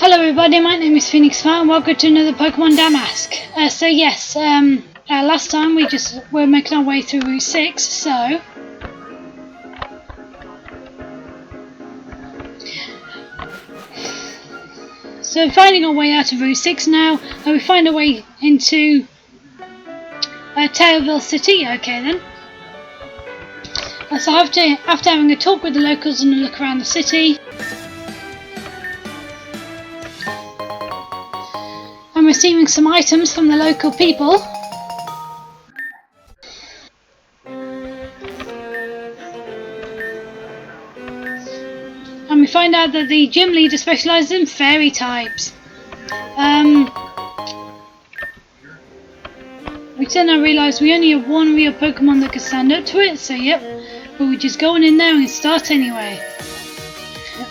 Hello everybody, my name is Phoenix Smart and welcome to another Pokemon Damask. Last time we're making our way through Route 6, so finding our way out of Route 6 now, and we find our way into Tailville City. Okay then. So after having a talk with the locals and a look around the city, I'm receiving some items from the local people. And we find out that the gym leader specialises in fairy types. Which then I realised we only have one real Pokemon that can stand up to it, so yep. But we just go on in there and start anyway.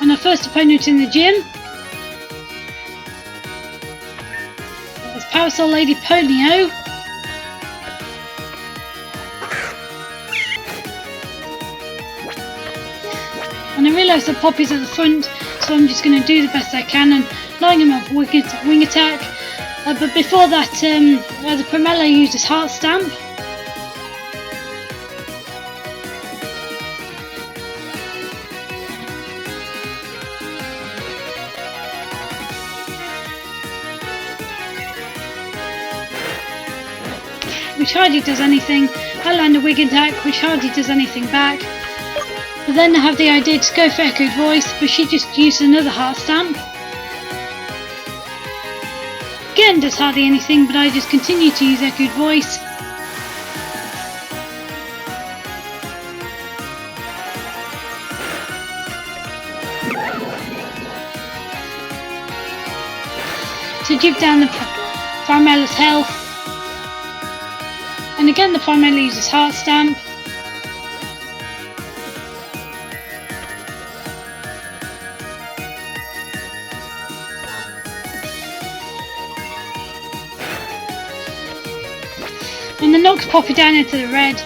And our first opponent in the gym is Parasol Lady Polio. And I realise that Poppy's at the front, so I'm just going to do the best I can and line him up with wing attack. But before that, the Promella uses Heart Stamp. Which hardly does anything. I land a wing attack, which hardly does anything back. But then I have the idea to go for Echoed Voice, but she just used another Heart Stamp. Again does hardly anything, but I just continue to use Echoed Voice. To dip down the Primella's health. And again the Primella uses Heart Stamp. And then knocks Poppy down into the red.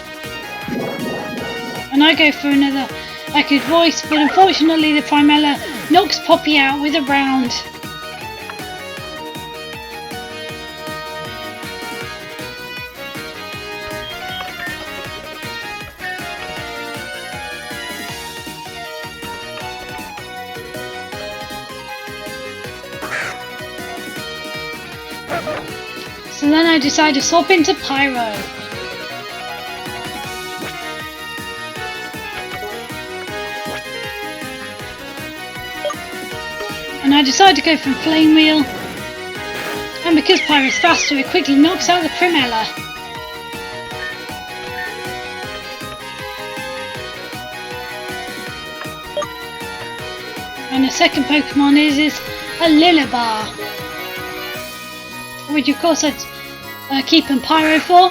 And I go for another Echoed Voice, but unfortunately the Primella knocks Poppy out with a round. So then I decide to swap into Pyro. And I decide to go from Flame Wheel. And because Pyro is faster, it quickly knocks out the Primella. And the second Pokemon is a Lillibar, which of course I'd keep in Pyro for.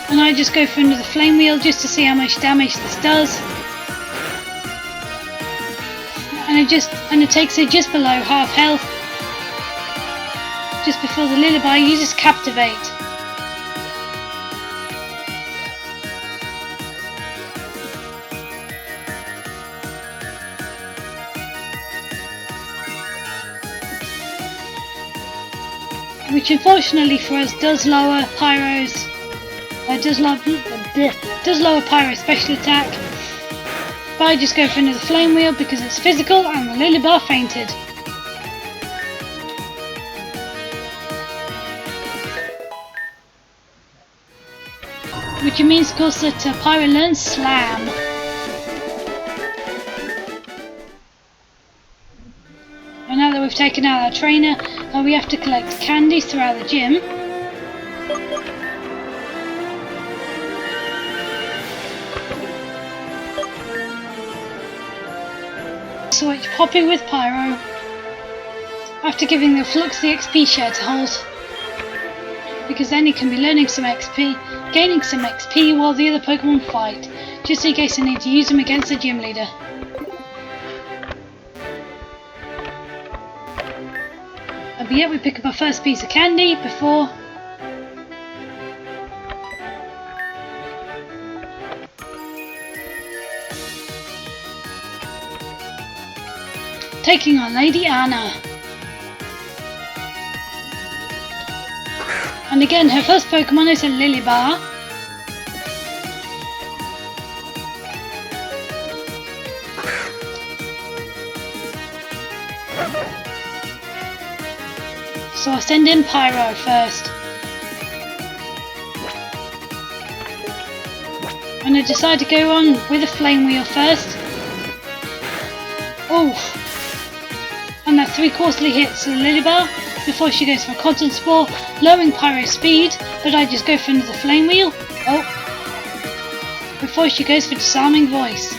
And I just go for another Flame Wheel just to see how much damage this does. And it takes it just below half health. Just before the Lillibar uses Captivate. Which unfortunately for us does lower Pyro's does lower Pyro's special attack. But I just go for another Flame Wheel because it's physical and the Lillibar fainted. Which means of course that Pyro learns Slam. And now that we've taken out our trainer, we have to collect candies throughout the gym. Switch Poppy with Pyro. After giving the Flux the XP share to hold. Because then he can be learning some XP, gaining some XP while the other Pokemon fight. Just in case I need to use them against the gym leader. But yeah, we pick up our first piece of candy before taking on Lady Anna. And again, her first Pokemon is a Lillibar. So I send in Pyro first. And I decide to go on with a Flame Wheel first. Oh! And that 3-quarterly hits the Lillibar before she goes for a Cotton Spore, lowering Pyro's speed, but I just go for another Flame Wheel. Oh! Before she goes for Disarming Voice.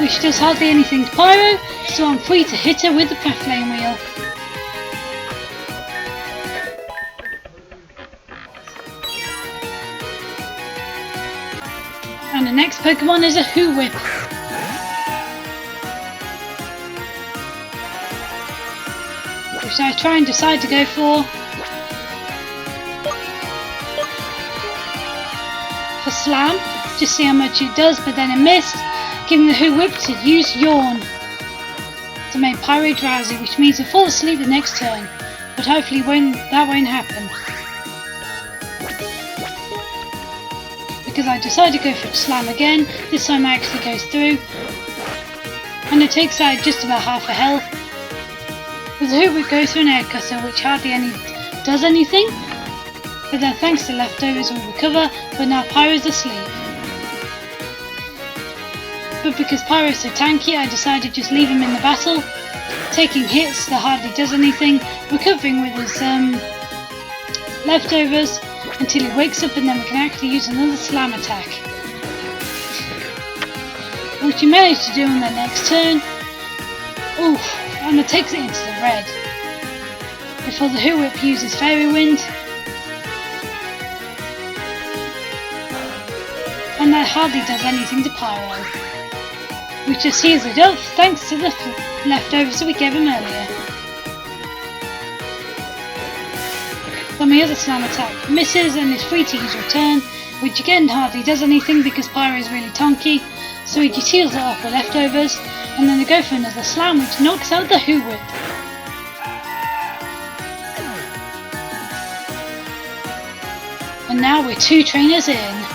Which does hardly anything to Pyro, so I'm free to hit her with the Flame Wheel. And the next Pokemon is a Hoowip. Which I try and decide to go for Slam, just see how much it does, but then it missed, giving the Hoowip to use Yawn to make Pyro drowsy, which means he'll fall asleep the next turn, but hopefully that won't happen. Because I decide to go for Slam again, this time it actually goes through, and it takes out just about half a health. But the Hoowip goes through an Air Cutter, which hardly does anything, but then thanks to leftovers we'll recover, but now Pyro's asleep. But because Pyro's so tanky, I decided to just leave him in the battle, taking hits that hardly does anything, recovering with his leftovers until he wakes up, and then we can actually use another Slam attack. Which he managed to do on the next turn. Oof, and it takes it into the red. Before the Hoowip uses Fairy Wind. And that hardly does anything to Pyro, which just heals it up thanks to the leftovers that we gave him earlier. Then my other Slam attack misses and is free to use Return, which again hardly does anything because Pyro is really tonky, so he just heals it off with leftovers, and then I go for another Slam which knocks out the Hoowip. And now we're 2 trainers in.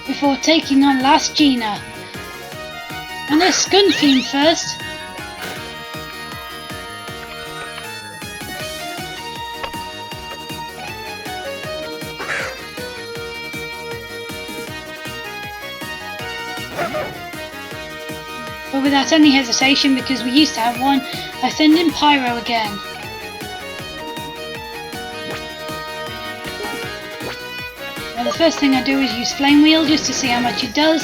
Before taking on last Gina. And a Skunfiend first. But without any hesitation, because we used to have one, I send in Pyro again. Now the first thing I do is use Flame Wheel just to see how much it does.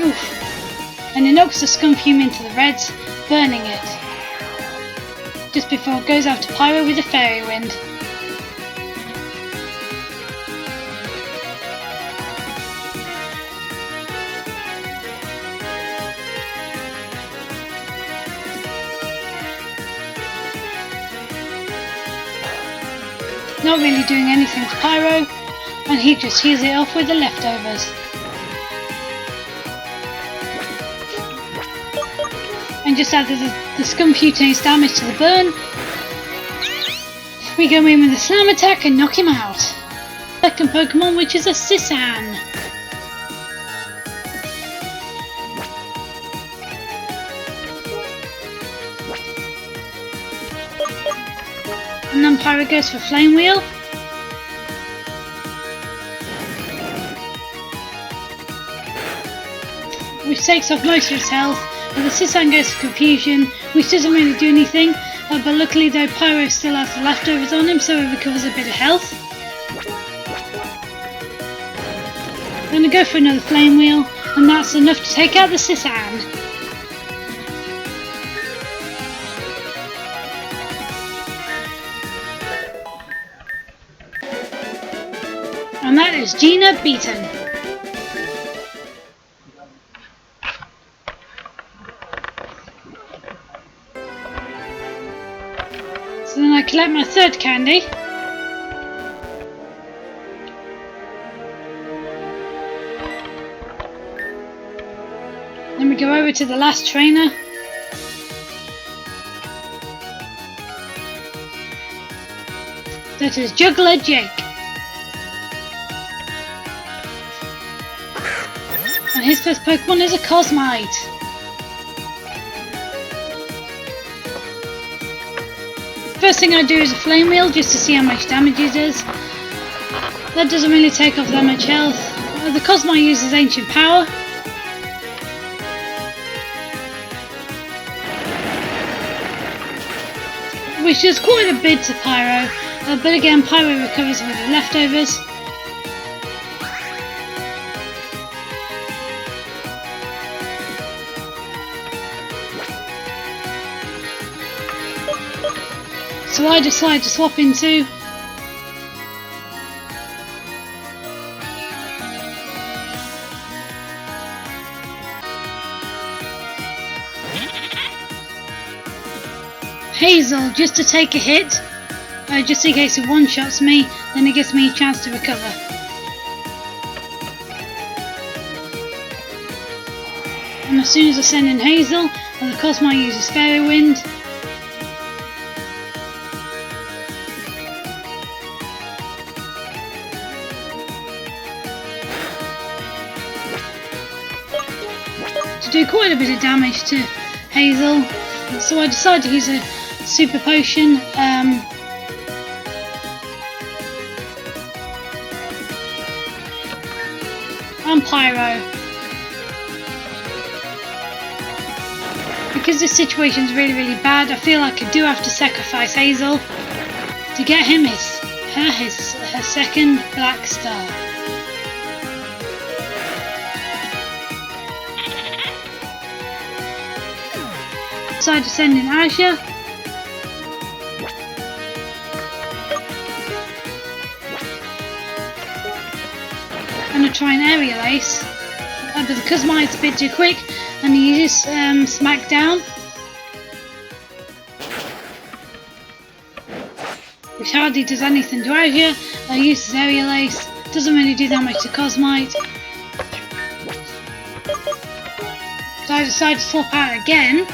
Oof. And it knocks the Skunfiend into the reds, burning it. Just before it goes out to Pyro with a Fairy Wind. Not really doing anything to Pyro, and he just heals it off with the leftovers. And just after the Skunfiend takes damage to the burn, we go in with a Slam attack and knock him out. Second Pokemon, which is a Sissan. And then Pyro goes for Flame Wheel. Which takes off most of its health, and the Sissan goes for Confusion, which doesn't really do anything, but luckily though Pyro still has the leftovers on him, so he recovers a bit of health. Then I go for another flame wheel, and that's enough to take out the Sisan. And that is Gina beaten. So then I collect my third candy. Then we go over to the last trainer. That is Juggler Jake. And his first Pokemon is a Cosmite. First thing I do is a Flame Wheel just to see how much damage it does. That doesn't really take off that much health. The Cosmite uses Ancient Power. Which does quite a bit to Pyro. But again, Pyro recovers with the leftovers. So I decide to swap into Hazel just to take a hit, just in case it one-shots me, then it gives me a chance to recover. And as soon as I send in Hazel, the Cosmite uses Fairy Wind. To do quite a bit of damage to Hazel, so I decide to use a Super Potion. On Pyro. Because this situation is really bad, I feel like I do have to sacrifice Hazel to get him her second Black Star. Decide to send in Azure. I'm going to try and Aerial Ace, but the Cosmite's a bit too quick and he uses Smackdown, which hardly does anything to Azure. Uses Aerial Ace, doesn't really do that much to Cosmite. So I decide to swap out again.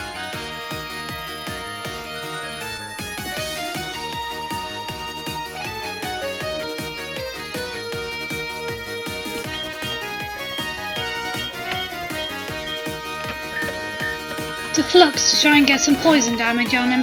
To Flux to try and get some poison damage on him.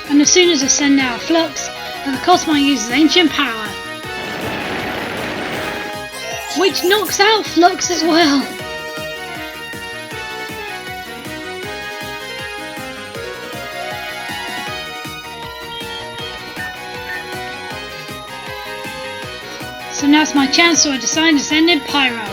And as soon as I send out Flux, the Cosmite uses Ancient Power, which knocks out Flux as well. So now's my chance, so I decide to send in Pyro.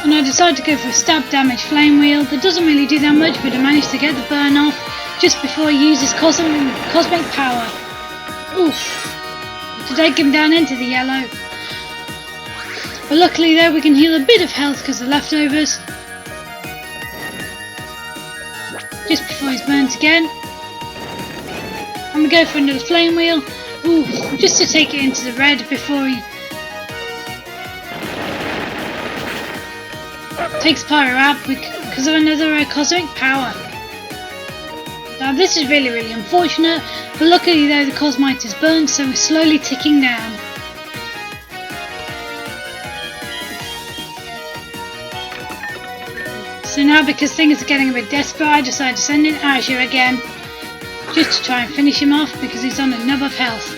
And I decide to go for a stab damage Flame Wheel. That doesn't really do that much, but I managed to get the burn off just before he uses Cosmic Power. Oof! To take him down into the yellow. But luckily there we can heal a bit of health because of leftovers. Just before he's burnt again. And we go for another Flame Wheel. Ooh, just to take it into the red before he takes Pyro out because of another Cosmic Power. Now this is really unfortunate, but luckily though the Cosmite is burned, so we're slowly ticking down. So now, because things are getting a bit desperate, I decided to send in Azure again, just to try and finish him off because he's on a nub of health.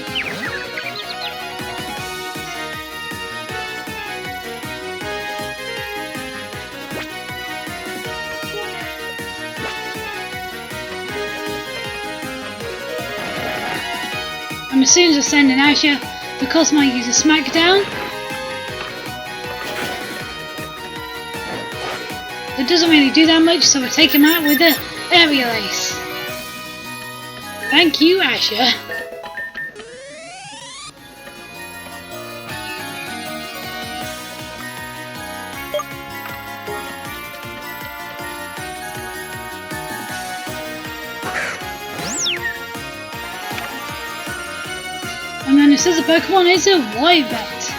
And as soon as I send in Azure, the Cosmo uses Smackdown. It doesn't really do that much, so I take him out with the Aerial Ace. Thank you, Azure. And then this other Pokemon is a Wyvet,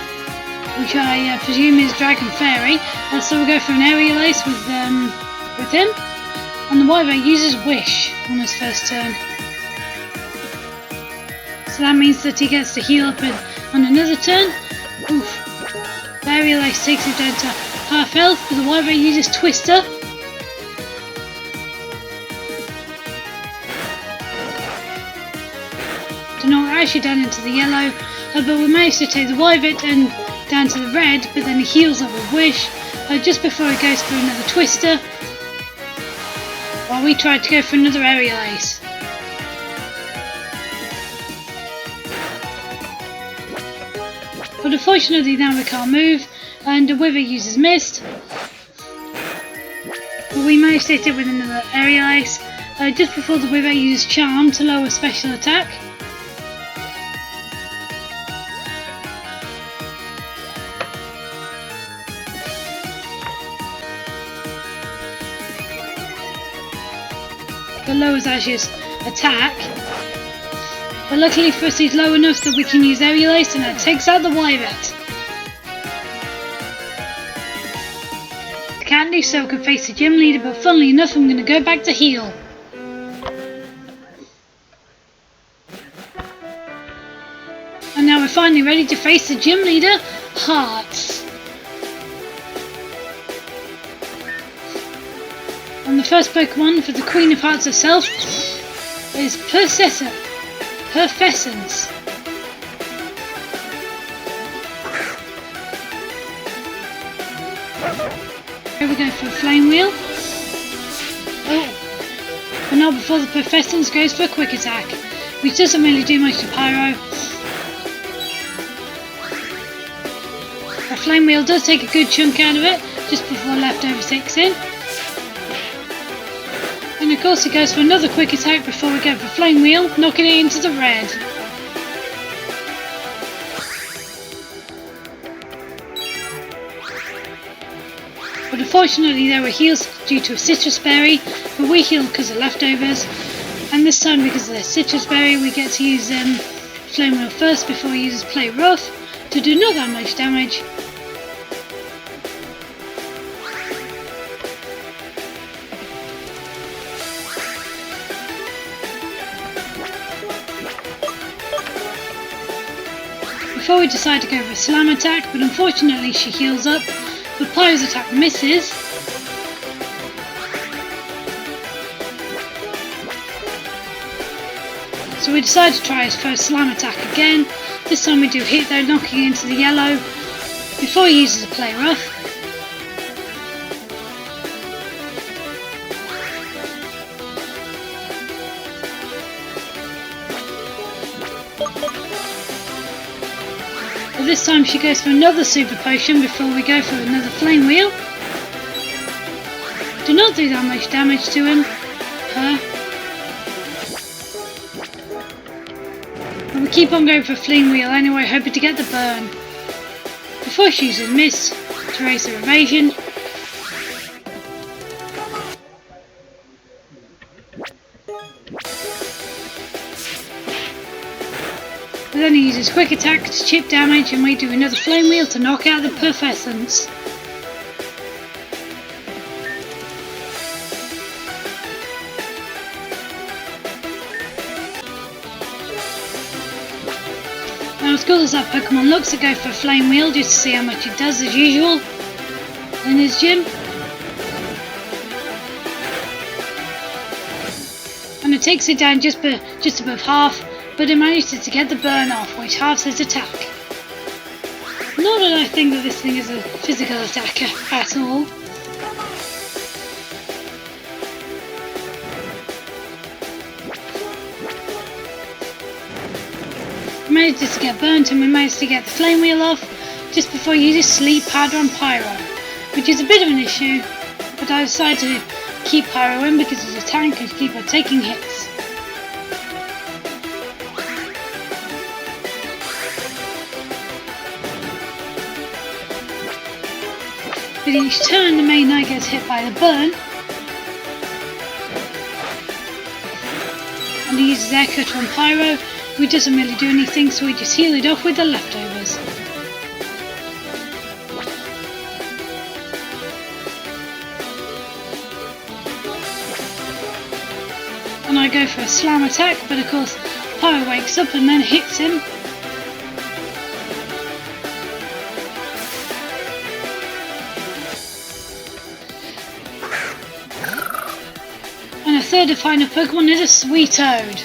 which I presume is Dragon Fairy. So we'll go for an Aerial Ace with him. And the Wyvet uses Wish on his first turn. So that means that he gets to heal up on another turn. Oof. The Aerial Ace takes him down to half health, but the Wyvet uses Twister. To knock Ashley down into the yellow, but we managed to take the Wyvet and down to the red, but then he heals up with Wish just before he goes for another Twister, while we tried to go for another Aerial Ace. But unfortunately now we can't move, and the Wyvet uses Mist, but we managed to hit it with another Aerial Ace just before the Wyvet uses Charm to lower special attack. That lowers Ashe's attack, but luckily for us he's low enough that we can use Aerial Ace, and that takes out the Wyvet. I can't do so, I can face the gym leader, but funnily enough I'm going to go back to heal. And now we're finally ready to face the gym leader, Hearts. And the first Pokemon for the Queen of Hearts herself is Perfessence. Here we go for a Flame Wheel. Oh, but not before the Perfessence goes for a Quick Attack, which doesn't really do much to Pyro. A Flame Wheel does take a good chunk out of it just before Leftover kicks in. And of course it goes for another Quick Attack before we go for Flame Wheel, knocking it into the red. But unfortunately there were heals due to a Citrus Berry, but we healed because of Leftovers. And this time, because of the Citrus Berry, we get to use Flame Wheel first before he uses Play Rough to do not that much damage. Before we decide to go for a Slam Attack, but unfortunately she heals up, but Pyro's attack misses. So we decide to try his first Slam Attack again. This time we do hit though, knocking into the yellow before he uses a Play Rough. But this time she goes for another Super Potion before we go for another Flame Wheel. Do not do that much damage to him. But we keep on going for Flame Wheel anyway, hoping to get the burn. Before she uses Mist to raise her evasion. But then he uses Quick Attack to chip damage, and we do another Flame Wheel to knock out the Perfessence. Now as cool as that Pokemon looks, I go for a Flame Wheel just to see how much it does as usual in his gym. It takes it down just above half, but it manages to get the burn off, which halves his attack. Not that I think that this thing is a physical attacker at all. He manages to get burnt, and we managed to get the flame wheel off just before he uses sleep powder on Pyro, which is a bit of an issue, but I decided to keep Pyro in because he's a tank and keep on taking hits. But each turn the main knight gets hit by the burn, and he uses air cutter on Pyro, who doesn't really do anything, so we just heal it off with the leftovers. And I go for a slam attack, but of course Pyro wakes up and then hits him. And a third and final Pokemon is a Suitoad.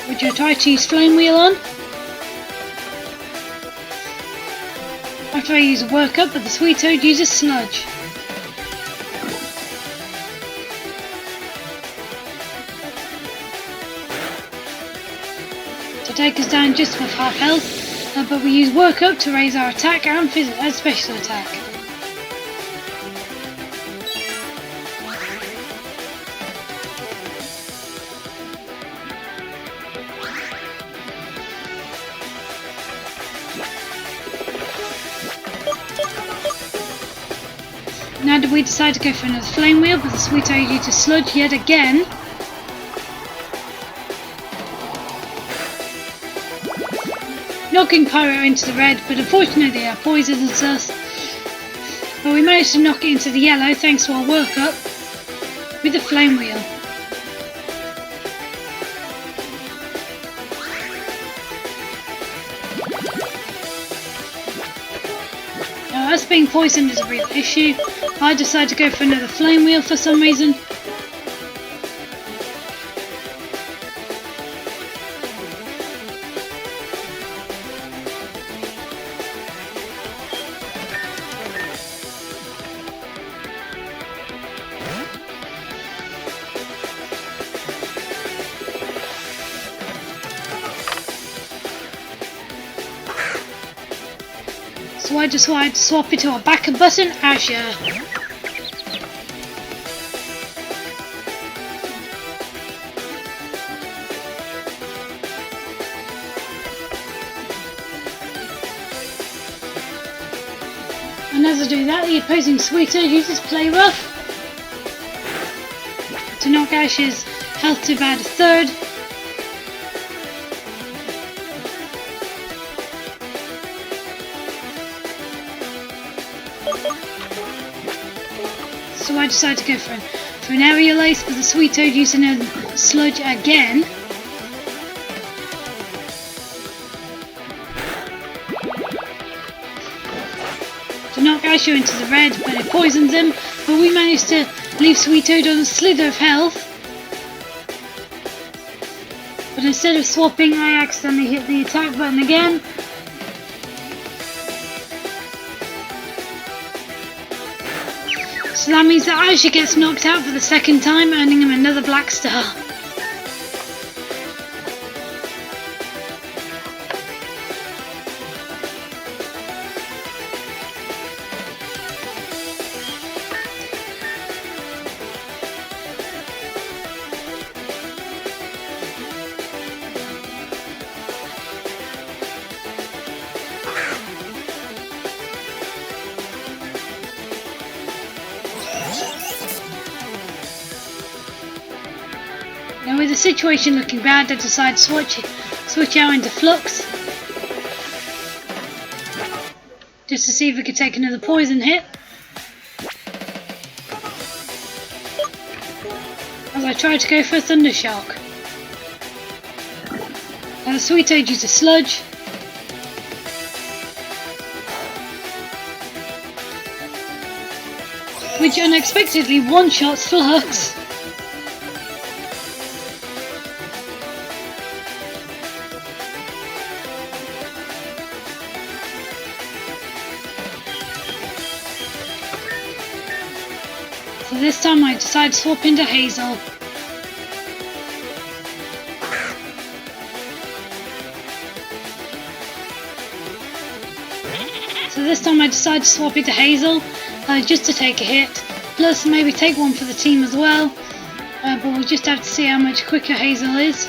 Which I try to use Flame Wheel on. After I use a Work Up, but the Suitoad uses Sludge. To take us down just above half health, but we use Work Up to raise our attack and special attack. Now we decide to go for another Flame Wheel, but the Suitoad uses Sludge yet again. Knocking Pyro into the red, but unfortunately our poisons us. But we managed to knock it into the yellow thanks to our Work Up with the Flame Wheel. Now us being poisoned is a real issue. I decided to go for another Flame Wheel for some reason. So I decided to swap it to a backup button, Azure. And as I do that, the opposing Suitoad uses Play Rough to knock Ash's health to about a third. So I decided to go for an Aerial Ace, but the Suitoad using a Sludge again. To knock Asher into the red, but it poisons him, but we managed to leave Suitoad on a slither of health. But instead of swapping, I accidentally hit the attack button again. So that means that Asher gets knocked out for the second time, earning him another black star. Now with the situation looking bad, I decided to switch out into Flux, just to see if we could take another poison hit. As I tried to go for a Thunder Shock. Now the Suitoad uses Sludge. which unexpectedly one-shots Flux. So this time I decide to swap into Hazel. Just to take a hit, plus maybe take one for the team as well, but we'll just have to see how much quicker Hazel is.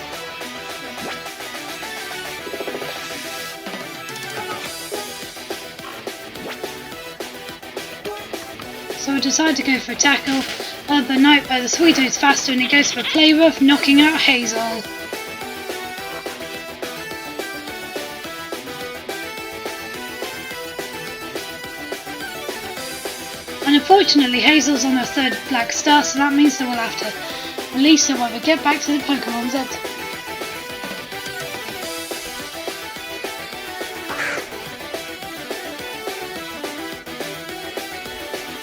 So I decide to go for a tackle, but no, the Sweetoad's faster and it goes for a play rough, knocking out Hazel. And unfortunately Hazel's on her third black star, so that means that we'll have to release her when we get back to the Pokemon set.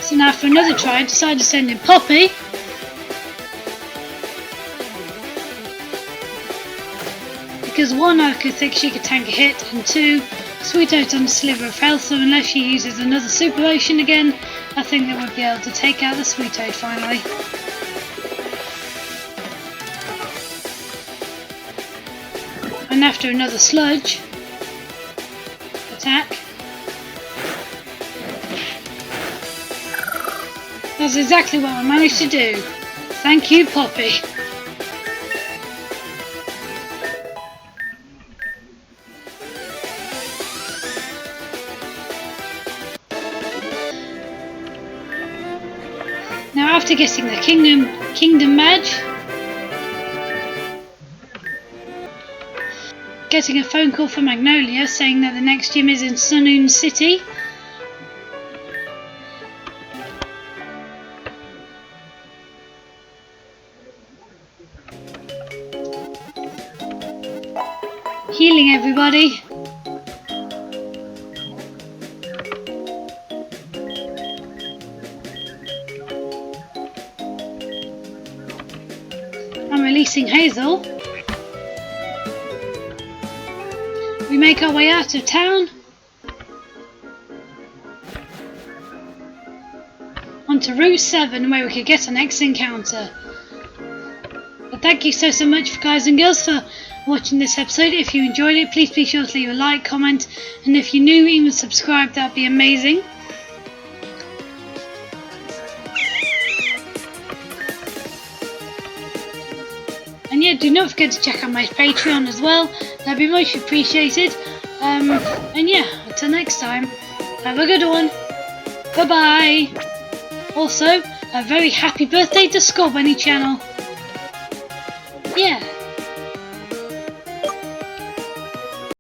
So now for another try, I decided to send in Poppy. Because one, I could think she could tank a hit, and two, Sweetoad's on a sliver of health, so unless she uses another Super Potion again, I think they would be able to take out the Sweetoad finally. And after another Sludge attack, that's exactly what I managed to do. Thank you, Poppy. Now after getting the Kingdom badge, getting a phone call from Magnolia saying that the next gym is in Sunoon City. Healing everybody. I'm releasing Hazel. We make our way out of town onto Route 7 where we could get our next encounter. But thank you so much guys and girls for watching this episode. If you enjoyed it, please be sure to leave a like, comment, and if you're new, even subscribe, that'd be amazing. And yeah, do not forget to check out my Patreon as well, that'd be much appreciated. And yeah, until next time, have a good one. Bye bye. Also, a very happy birthday to Scorbunny channel. Yeah.